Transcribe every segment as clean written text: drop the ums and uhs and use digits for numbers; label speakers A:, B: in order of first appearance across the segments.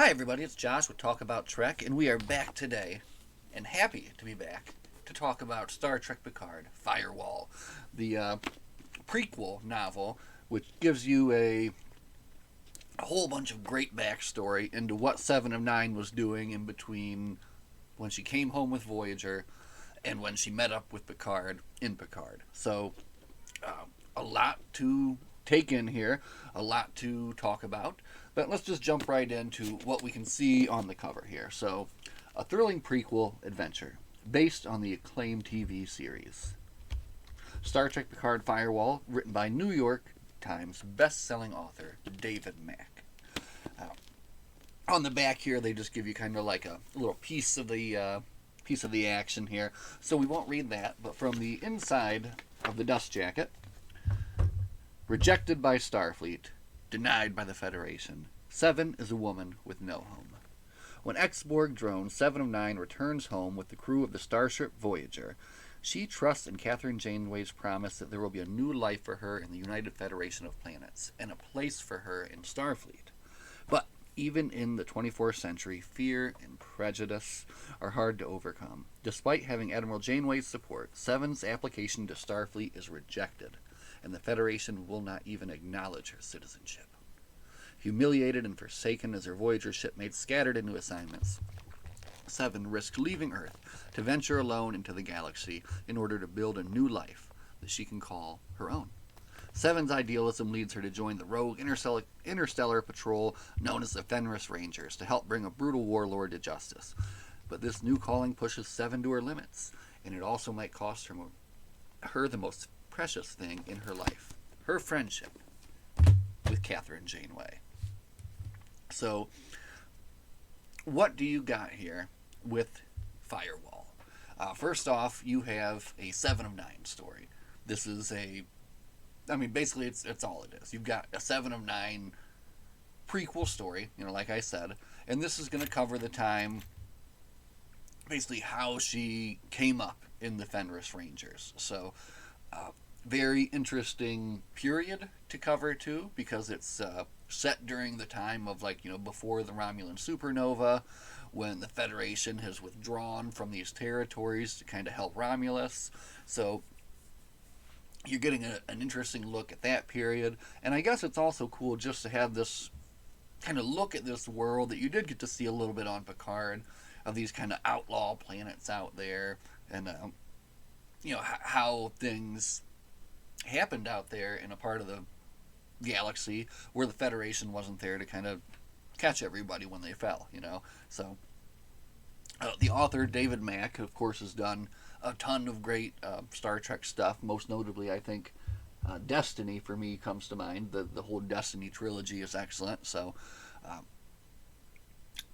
A: Hi, everybody. It's Josh with Talk About Trek, and we are back today, and happy to be back to talk about Star Trek Picard Firewall, the prequel novel, which gives you a whole bunch of great backstory into what Seven of Nine was doing in between when she came home with Voyager and when she met up with Picard in Picard. So, a lot to take in here, a lot to talk about. But let's just jump right into what we can see on the cover here. So, a thrilling prequel adventure based on the acclaimed TV series. Star Trek Picard Firewall, written by New York Times best-selling author David Mack. Uh, on the back here, they just give you kind of like a little piece of the action here. So we won't read that, but from the inside of the dust jacket, rejected by Starfleet, denied by the Federation, Seven is a woman with no home. When ex-Borg drone 7 of 9 returns home with the crew of the starship Voyager, she trusts in Catherine Janeway's promise that there will be a new life for her in the United Federation of Planets, and a place for her in Starfleet. But even in the 24th century, fear and prejudice are hard to overcome. Despite having Admiral Janeway's support, Seven's application to Starfleet is rejected, and the Federation will not even acknowledge her citizenship. Humiliated and forsaken as her Voyager shipmates scattered into assignments, Seven risks leaving Earth to venture alone into the galaxy in order to build a new life that she can call her own. Seven's idealism leads her to join the rogue interstellar patrol known as the Fenris Rangers to help bring a brutal warlord to justice. But this new calling pushes Seven to her limits, and it also might cost her the most precious thing in her life, her friendship with Catherine Janeway. So, what do you got here with Firewall? First off, you have a 7 of 9 story. This is basically it's all it is. You've got a 7 of 9 prequel story, like I said, and this is going to cover the time, basically how she came up in the Fenris Rangers. So, very interesting period to cover too, because it's set during the time of before the Romulan supernova, when the Federation has withdrawn from these territories to kind of help Romulus. So you're getting an interesting look at that period, and I guess it's also cool just to have this kind of look at this world that you did get to see a little bit on Picard, of these kind of outlaw planets out there, and how things happened out there in a part of the galaxy where the Federation wasn't there to kind of catch everybody when they fell, So, the author, David Mack, of course, has done a ton of great Star Trek stuff. Most notably, I think, Destiny, for me, comes to mind. The whole Destiny trilogy is excellent. So,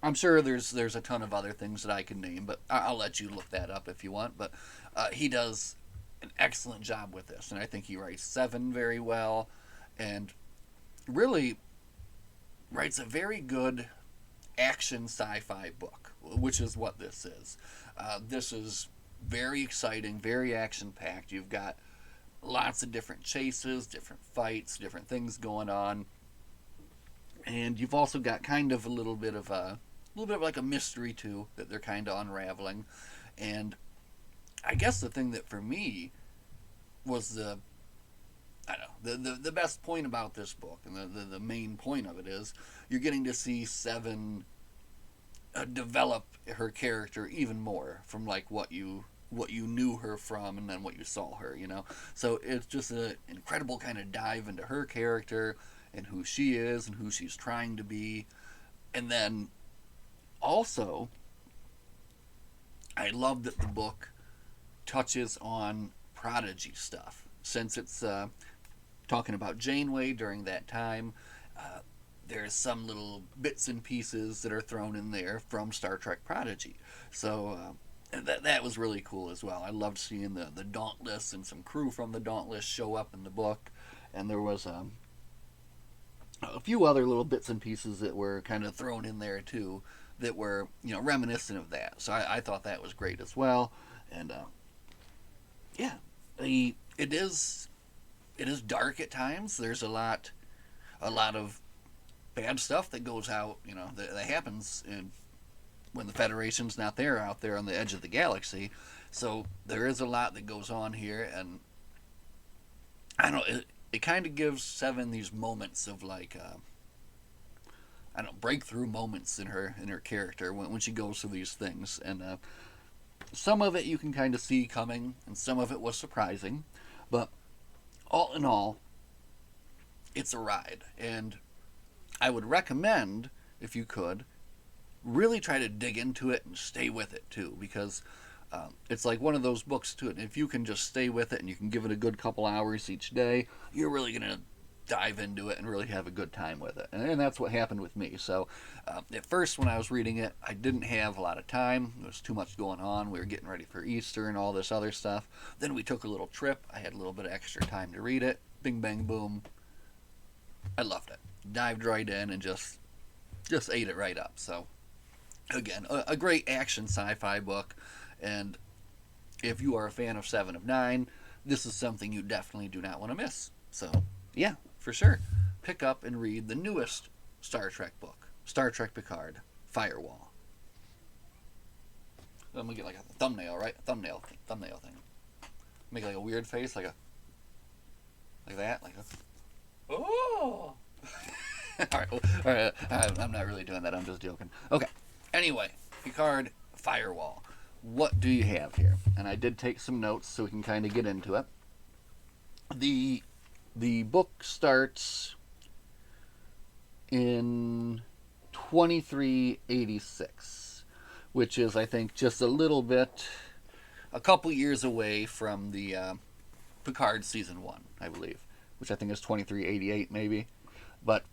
A: I'm sure there's a ton of other things that I can name, but I'll let you look that up if you want. But he does an excellent job with this, and I think he writes Seven very well, and really writes a very good action sci-fi book, which is what this is. This is very exciting, very action-packed. You've got lots of different chases, different fights, different things going on, and you've also got kind of a little bit of like a mystery too that they're kind of unraveling. And I guess the thing that for me was the best point about this book, and the main point of it is you're getting to see Seven develop her character even more from like what you knew her from, and then what you saw her, So it's just an incredible kind of dive into her character and who she is and who she's trying to be. And then also, I love that the book touches on Prodigy stuff, since it's talking about Janeway during that time. There's some little bits and pieces that are thrown in there from Star Trek Prodigy. So that was really cool as well. I loved seeing the Dauntless and some crew from the Dauntless show up in the book. And there was a few other little bits and pieces that were kind of thrown in there too, that were reminiscent of that. So I thought that was great as well. And yeah, it is dark at times. There's a lot of bad stuff that goes out, that happens when the Federation's not there out there on the edge of the galaxy. So there is a lot that goes on here, and I don't know. It kind of gives Seven these moments of like, I don't know, breakthrough moments in her character when she goes through these things, and some of it you can kind of see coming, and some of it was surprising, but all in all, it's a ride, and I would recommend, if you could, really try to dig into it and stay with it too, because it's like one of those books too. And if you can just stay with it and you can give it a good couple hours each day, you're really gonna dive into it and really have a good time with it. And that's what happened with me. So at first, when I was reading it, I didn't have a lot of time. There was too much going on. We were getting ready for Easter and all this other stuff. Then we took a little trip. I had a little bit of extra time to read it. Bing, bang, boom. I loved it. Dived right in and just ate it right up. So again, a great action sci-fi book. And if you are a fan of 7 of 9, this is something you definitely do not want to miss. So, yeah, for sure. Pick up and read the newest Star Trek book, Star Trek Picard, Firewall. I'm going to get like a thumbnail, right? Thumbnail thing. Make like a weird face, like that, oh! All right, I'm not really doing that, I'm just joking. Okay, anyway, Picard, Firewall. What do you have here? And I did take some notes so we can kind of get into it. The book starts in 2386, which is, I think, just a couple years away from the Picard season 1, I believe, which I think is 2388 maybe. But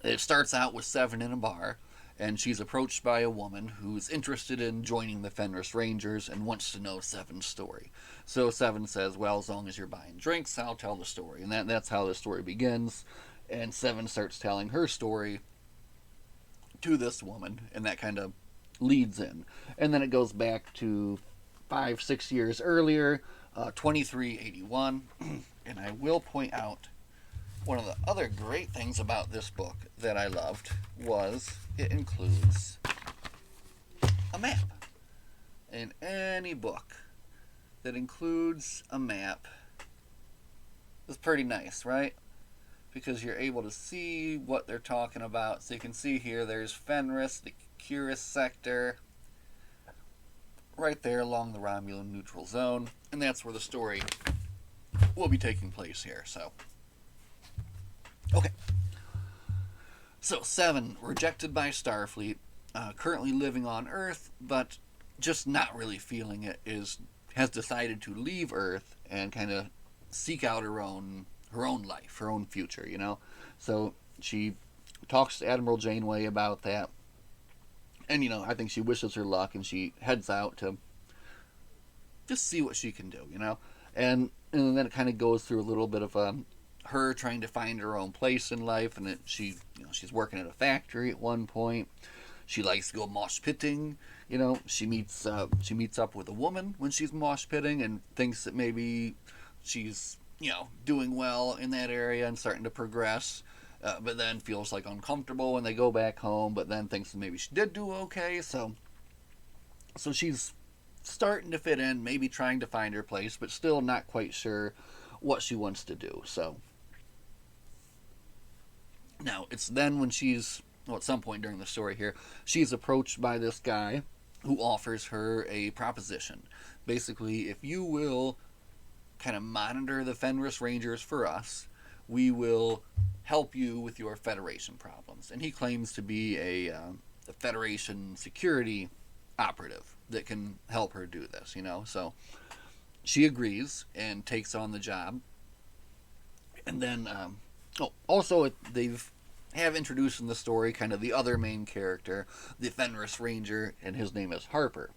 A: it starts out with Seven in a bar, and she's approached by a woman who's interested in joining the Fenris Rangers and wants to know Seven's story. So Seven says, well, as long as you're buying drinks, I'll tell the story. And that's how the story begins. And Seven starts telling her story to this woman, and that kind of leads in. And then it goes back to 5-6 years earlier, 2381. And I will point out, one of the other great things about this book that I loved was it includes a map. In any book that includes a map is pretty nice, right? Because you're able to see what they're talking about. So you can see here there's Fenris, the Curis sector, right there along the Romulan neutral zone. And that's where the story will be taking place here. So, okay. So, Seven, rejected by Starfleet, currently living on Earth, but just not really feeling it, has decided to leave Earth and kind of seek out her own life, her own future, you know? So, she talks to Admiral Janeway about that, and, I think she wishes her luck, and she heads out to just see what she can do, And then it kind of goes through a little bit of her trying to find her own place in life, and she's working at a factory at one point. She likes to go mosh pitting. She meets up with a woman when she's mosh pitting and thinks that maybe she's doing well in that area and starting to progress, but then feels like uncomfortable when they go back home. But then thinks that maybe she did do okay. So she's starting to fit in, maybe trying to find her place, but still not quite sure what she wants to do. So now it's then when at some point during the story here, she's approached by this guy who offers her a proposition. Basically, if you will kind of monitor the Fenris Rangers for us, we will help you with your Federation problems. And he claims to be a Federation security operative that can help her do this, So she agrees and takes on the job. And then, also they've introduced in the story kind of the other main character, the Fenris Ranger, and his name is Harper.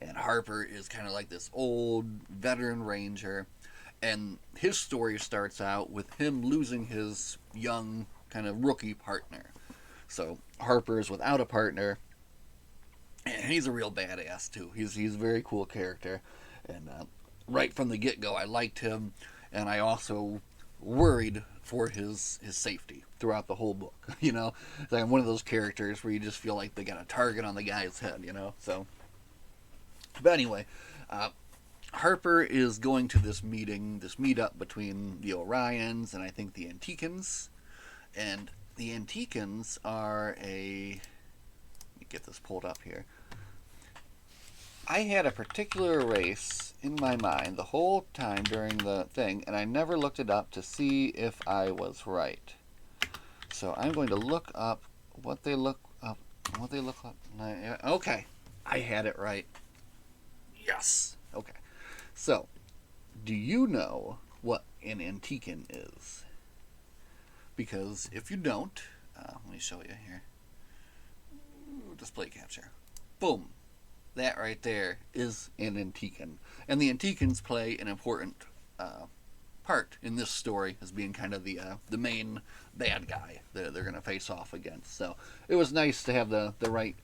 A: And Harper is kind of like this old veteran ranger, and his story starts out with him losing his young kind of rookie partner. So Harper is without a partner, and he's a real badass too. He's a very cool character, and right from the get-go I liked him, and I also worried for his safety throughout the whole book. It's like one of those characters where you just feel like they got a target on the guy's head. So, but anyway, uh, Harper is going to this meetup between the Orions and I think the Antiquans. And the Antiquans are let me get this pulled up here. I had a particular race in my mind the whole time during the thing, and I never looked it up to see if I was right. So I'm going to look up what they look up. Okay, I had it right. Yes. Okay. So, do you know what an Antiquan is? Because if you don't, let me show you here. Display capture. Boom. That right there is an Antiquan. And the Antiquans play an important part in this story as being kind of the main bad guy that they're going to face off against. So it was nice to have the right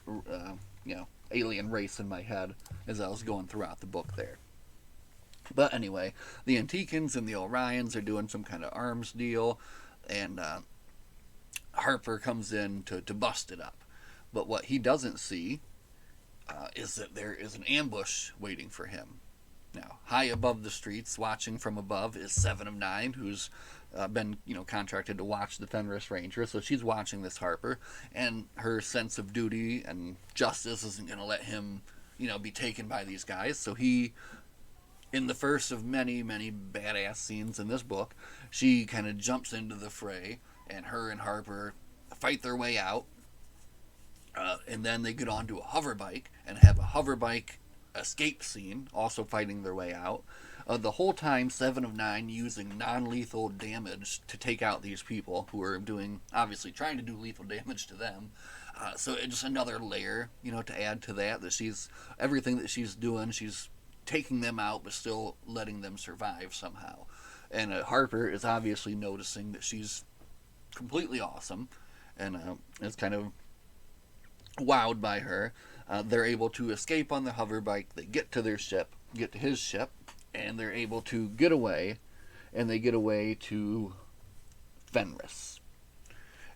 A: alien race in my head as I was going throughout the book there. But anyway, the Antiquans and the Orions are doing some kind of arms deal, and Harper comes in to bust it up. But what he doesn't see is that there is an ambush waiting for him. Now, high above the streets, watching from above, is Seven of Nine, who's been contracted to watch the Fenris Ranger. So she's watching this Harper, and her sense of duty and justice isn't going to let him, be taken by these guys. So he, in the first of many, many badass scenes in this book, she kind of jumps into the fray, and her and Harper fight their way out. And then they get onto a hoverbike and have a hoverbike escape scene, also fighting their way out. The whole time, Seven of Nine using non-lethal damage to take out these people who are obviously trying to do lethal damage to them. So it's just another layer, to add to that everything that she's doing, she's taking them out, but still letting them survive somehow. And Harper is obviously noticing that she's completely awesome, and is kind of wowed by her. They're able to escape on the hoverbike. They get to his ship, and they're able to get away, and they get away to Fenris.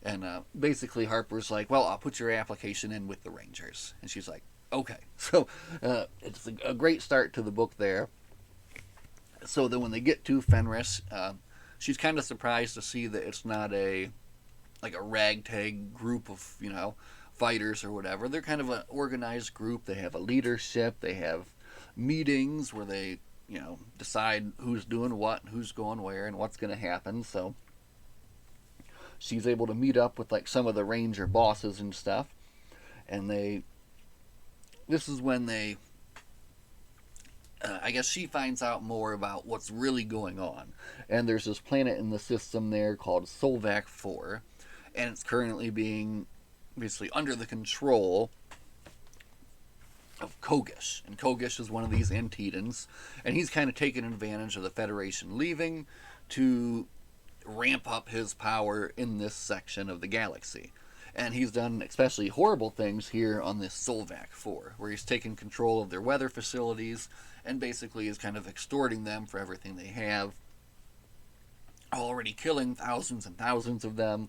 A: And basically Harper's like, well, I'll put your application in with the Rangers. And she's like, okay. So it's a great start to the book there. So then when they get to Fenris, she's kind of surprised to see that it's not a ragtag group of, fighters or whatever. They're kind of an organized group. They have a leadership. They have meetings where they, decide who's doing what, who's going where, and what's going to happen. So she's able to meet up with some of the Ranger bosses and stuff. And this is when I guess she finds out more about what's really going on. And there's this planet in the system there called Solvac 4. And it's currently being basically under the control of Kogish. And Kogish is one of these Antedans. And he's kind of taken advantage of the Federation leaving to ramp up his power in this section of the galaxy. And he's done especially horrible things here on this Solvac 4, where he's taken control of their weather facilities and basically is kind of extorting them for everything they have, already killing thousands and thousands of them.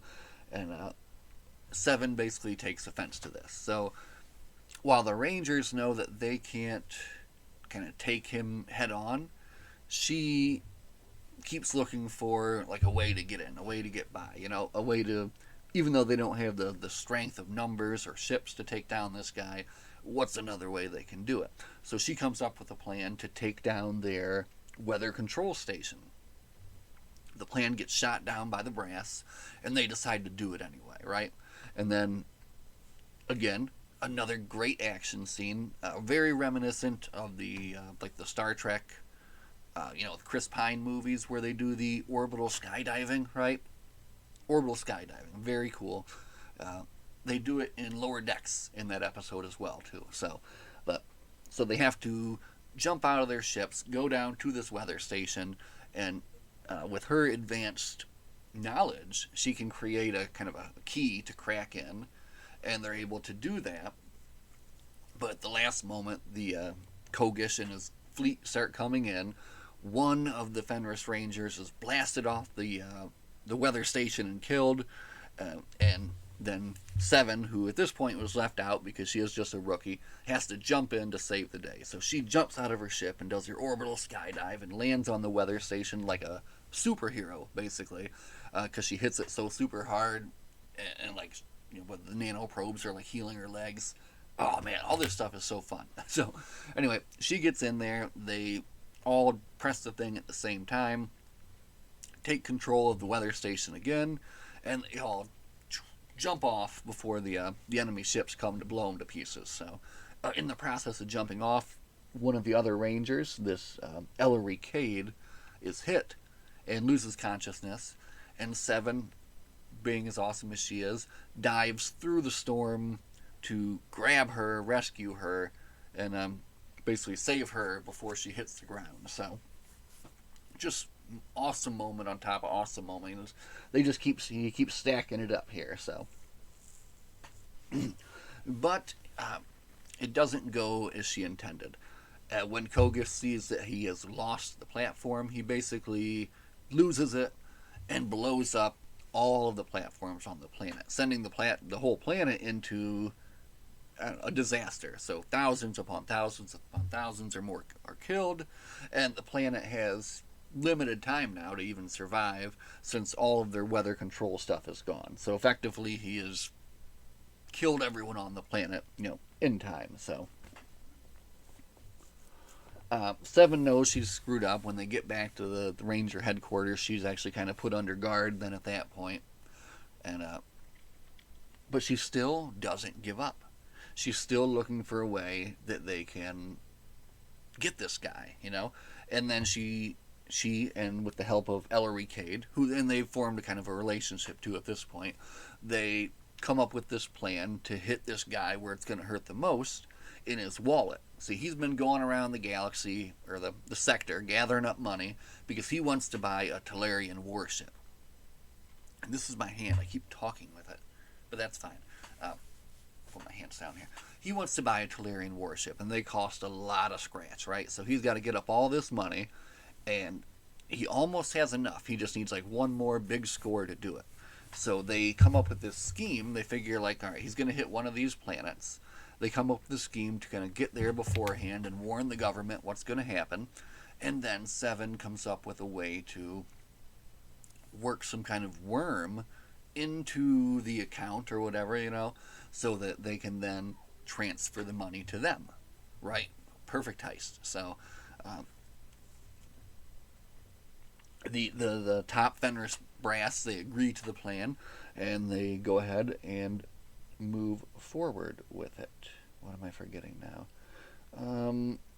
A: And Seven basically takes offense to this. So while the Rangers know that they can't kind of take him head on, she keeps looking for a way to get in, a way to get by, a way to, even though they don't have the strength of numbers or ships to take down this guy, what's another way they can do it? So she comes up with a plan to take down their weather control station. The plan gets shot down by the brass, and they decide to do it anyway, right? And then, again, another great action scene, very reminiscent of the the Star Trek, the Chris Pine movies where they do the orbital skydiving, right? Orbital skydiving, very cool. They do it in Lower Decks in that episode as well, too. So they have to jump out of their ships, go down to this weather station, and with her advanced knowledge, she can create a kind of a key to crack in, and they're able to do that. But at the last moment, the Kogish and his fleet start coming in, one of the Fenris Rangers is blasted off the weather station and killed, and then Seven, who at this point was left out because she is just a rookie, has to jump in to save the day. So she jumps out of her ship and does her orbital skydive and lands on the weather station like a superhero, basically, because she hits it so super hard, and like, you know, but the nano probes are like healing her legs. Oh man, all this stuff is so fun. So anyway, she gets in there. They all press the thing at the same time, take control of the weather station again, and they all jump off before the enemy ships come to blow them to pieces. So, in the process of jumping off, one of the other Rangers, this Ellery Cade, is hit and loses consciousness, and Seven, being as awesome as she is, dives through the storm to grab her, rescue her, and basically save her before she hits the ground. So, just awesome moment on top of awesome moment. They just keep stacking it up here. So, but it doesn't go as she intended. When Kogish sees that he has lost the platform, he basically loses it and blows up all of the platforms on the planet, sending the whole planet into a disaster. So thousands upon thousands or more are killed, and the planet has limited time now to even survive, since all of their weather control stuff is gone. So effectively, he has killed everyone on the planet, you know, in time. So Seven knows she's screwed up. When they get back to the Ranger headquarters, she's actually kind of put under guard then at that point. And but she still doesn't give up. She's still looking for a way that they can get this guy, you know. And then she and with the help of Ellery Cade, who then they've formed a kind of a relationship to at this point, they come up with this plan to hit this guy where it's going to hurt the most, in his wallet. See, he's been going around the galaxy, or the sector, gathering up money because he wants to buy a Talarian warship. And this is my hand. I keep talking with it, but that's fine. Put my hands down here. He wants to buy a Talarian warship, and they cost a lot of scratch, right? So he's got to get up all this money, and he almost has enough. He just needs like one more big score to do it. So they come up with this scheme. They figure, like, all right, he's going to hit one of these planets. They come up with a scheme to kind of get there beforehand and warn the government what's going to happen. And then Seven comes up with a way to work some kind of worm into the account or whatever, you know, so that they can then transfer the money to them, right? Perfect heist. So the top Fenris brass, they agree to the plan, and they go ahead and move forward with it. What am I forgetting now?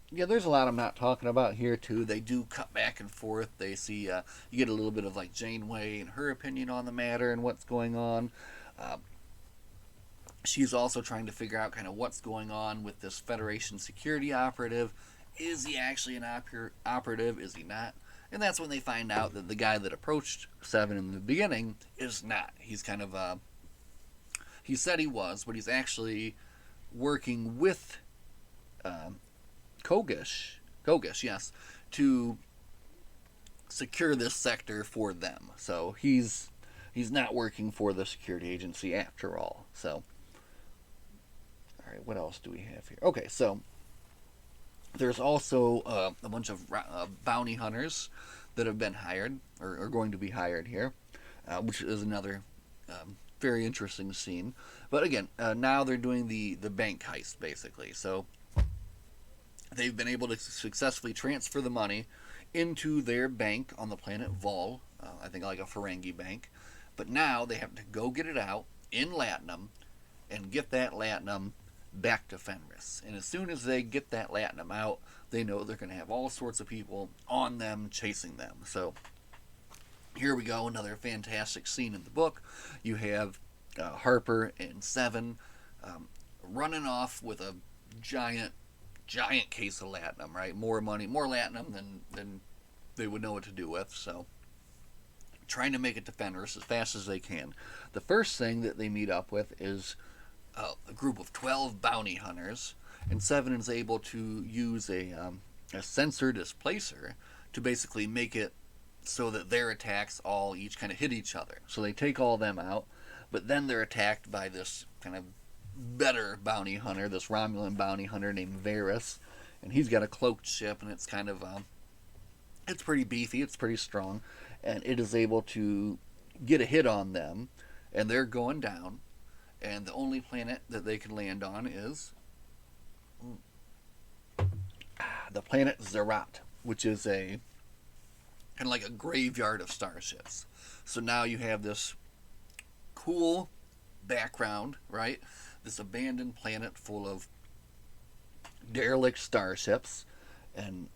A: Yeah, there's a lot I'm not talking about here too. They do cut back and forth. They see you get a little bit of like Janeway and her opinion on the matter and what's going on. She's also trying to figure out kind of what's going on with this Federation security operative. Is he actually an operative? Is he not? And that's when they find out that the guy that approached Seven in the beginning is not. He's kind of he said he was, but he's actually working with Kogish, yes, to secure this sector for them. So he's not working for the security agency after all. So, all right, what else do we have here? Okay, so there's also a bunch of bounty hunters that have been hired, or are going to be hired here, which is another very interesting scene. But again, now they're doing the bank heist, basically. So they've been able to successfully transfer the money into their bank on the planet Vol, I think like a Ferengi bank. But now they have to go get it out in Latinum and get that Latinum back to Fenris. And as soon as they get that Latinum out, they know they're going to have all sorts of people on them chasing them. So here we go, another fantastic scene in the book. You have Harper and Seven running off with a giant case of Latinum, right? More money, more Latinum than they would know what to do with. So trying to make it to Fenris as fast as they can. The first thing that they meet up with is a group of 12 bounty hunters, and Seven is able to use a sensor displacer to basically make it so that their attacks all each kind of hit each other. So they take all them out, but then they're attacked by this kind of better bounty hunter, this Romulan bounty hunter named Varys, and he's got a cloaked ship, and it's kind of it's pretty beefy, it's pretty strong, and it is able to get a hit on them, and they're going down, and the only planet that they can land on is the planet Zerat, which is a kind of like a graveyard of starships. So now you have this cool background, right? This abandoned planet full of derelict starships, and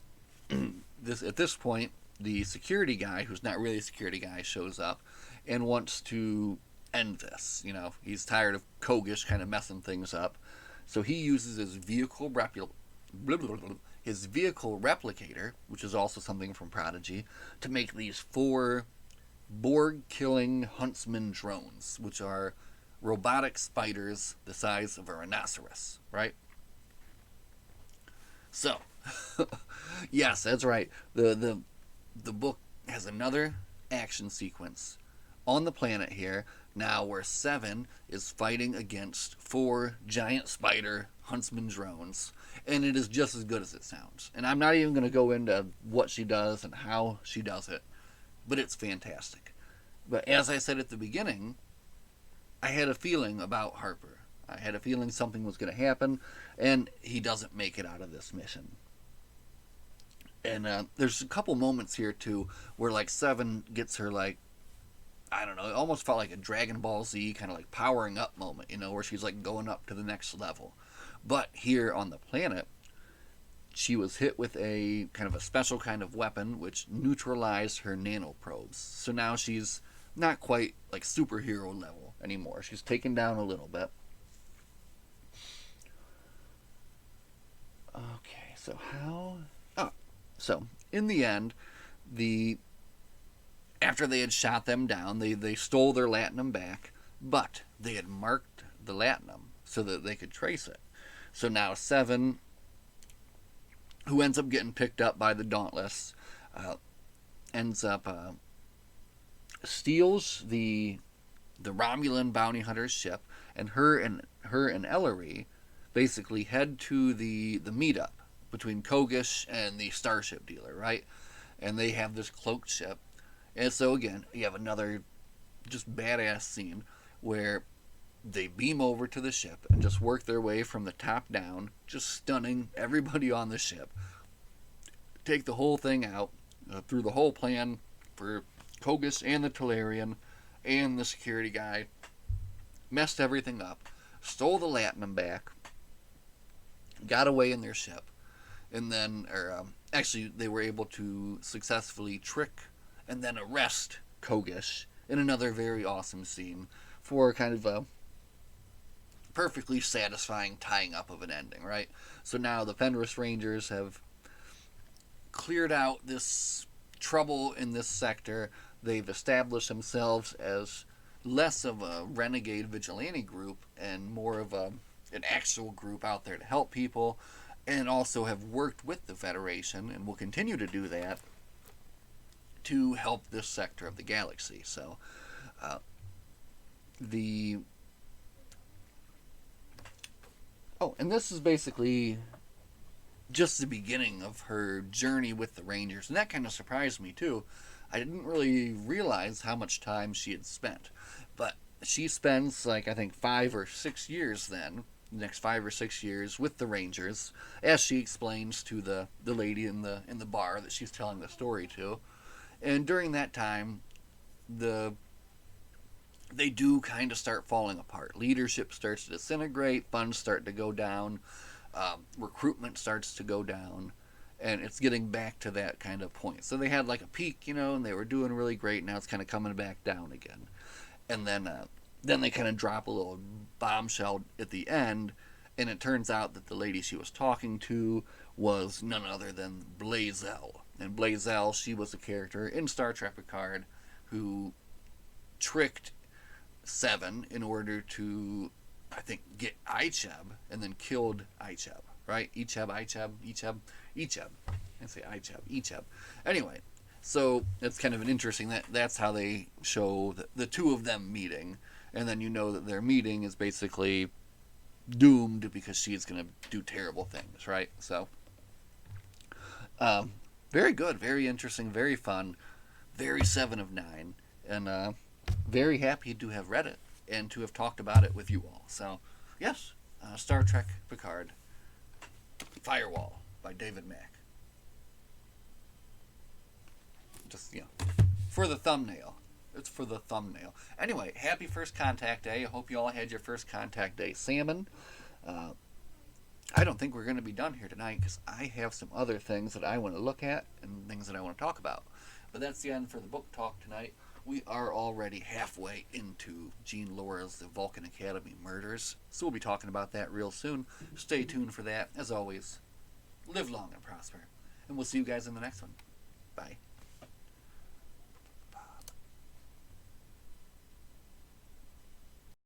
A: at this point, the security guy, who's not really a security guy, shows up and wants to end this. You know, he's tired of Kogish kind of messing things up, so he uses his vehicle replicator, which is also something from Prodigy, to make these 4 Borg-killing huntsman drones, which are robotic spiders the size of a rhinoceros, right? So, yes, that's right. The book has another action sequence on the planet here now where Seven is fighting against 4 giant spider huntsman drones, and it is just as good as it sounds. And I'm not even going to go into what she does and how she does it, but it's fantastic. But as I said at the beginning, I had a feeling about Harper. I had a feeling something was going to happen, and he doesn't make it out of this mission. And there's a couple moments here, too, where, like, Seven gets her, like, I don't know, it almost felt like a Dragon Ball Z kind of, like, powering up moment, you know, where she's, like, going up to the next level. But here on the planet, she was hit with a kind of a special kind of weapon which neutralized her nanoprobes. So now she's not quite, like, superhero level anymore. She's taken down a little bit. Okay, so how... Oh, so in the end, after they had shot them down, they stole their latinum back, but they had marked the latinum so that they could trace it. So now Seven, who ends up getting picked up by the Dauntless, ends up steals the Romulan bounty hunter's ship, and her and Ellery basically head to the meetup between Kogish and the starship dealer, right? And they have this cloaked ship. And so again, you have another just badass scene where they beam over to the ship and just work their way from the top down, just stunning everybody on the ship. Take the whole thing out through the whole plan for Kogish and the Talarian and the security guy. Messed everything up. Stole the latinum back. Got away in their ship. And then, actually, they were able to successfully trick and then arrest Kogish in another very awesome scene for kind of a perfectly satisfying tying up of an ending, right? So now the Fenris Rangers have cleared out this trouble in this sector. They've established themselves as less of a renegade vigilante group and more of an actual group out there to help people, and also have worked with the Federation and will continue to do that to help this sector of the galaxy. So and this is basically just the beginning of her journey with the Rangers, and that kind of surprised me too. I didn't really realize how much time she had spent, but she spends, like, I think 5 or 6 years then, the next 5 or 6 years with the Rangers, as she explains to the lady in the bar that she's telling the story to. And during that time, they do kind of start falling apart. Leadership starts to disintegrate, funds start to go down, recruitment starts to go down, and it's getting back to that kind of point. So they had like a peak, you know, and they were doing really great. Now it's kind of coming back down again. And then they kind of drop a little bombshell at the end, and it turns out that the lady she was talking to was none other than Blazell. And Blazell, she was a character in Star Trek Picard who tricked Seven in order to, I think, get Icheb, and then killed Icheb, right? Icheb. I say Icheb. Anyway, so it's kind of an interesting that's how they show the two of them meeting, and then you know that their meeting is basically doomed because she's going to do terrible things, right? So, very good, very interesting, very fun, very 7 of 9, and very happy to have read it and to have talked about it with you all. So, yes, Star Trek Picard, Firewall by David Mack. Just, for the thumbnail. It's for the thumbnail. Anyway, happy First Contact Day. I hope you all had your First Contact Day salmon. I don't think we're going to be done here tonight because I have some other things that I want to look at and things that I want to talk about. But that's the end for the book talk tonight. We are already halfway into Gene Laura's The Vulcan Academy Murders, so we'll be talking about that real soon. Stay tuned for that. As always, live long and prosper. And we'll see you guys in the next one. Bye.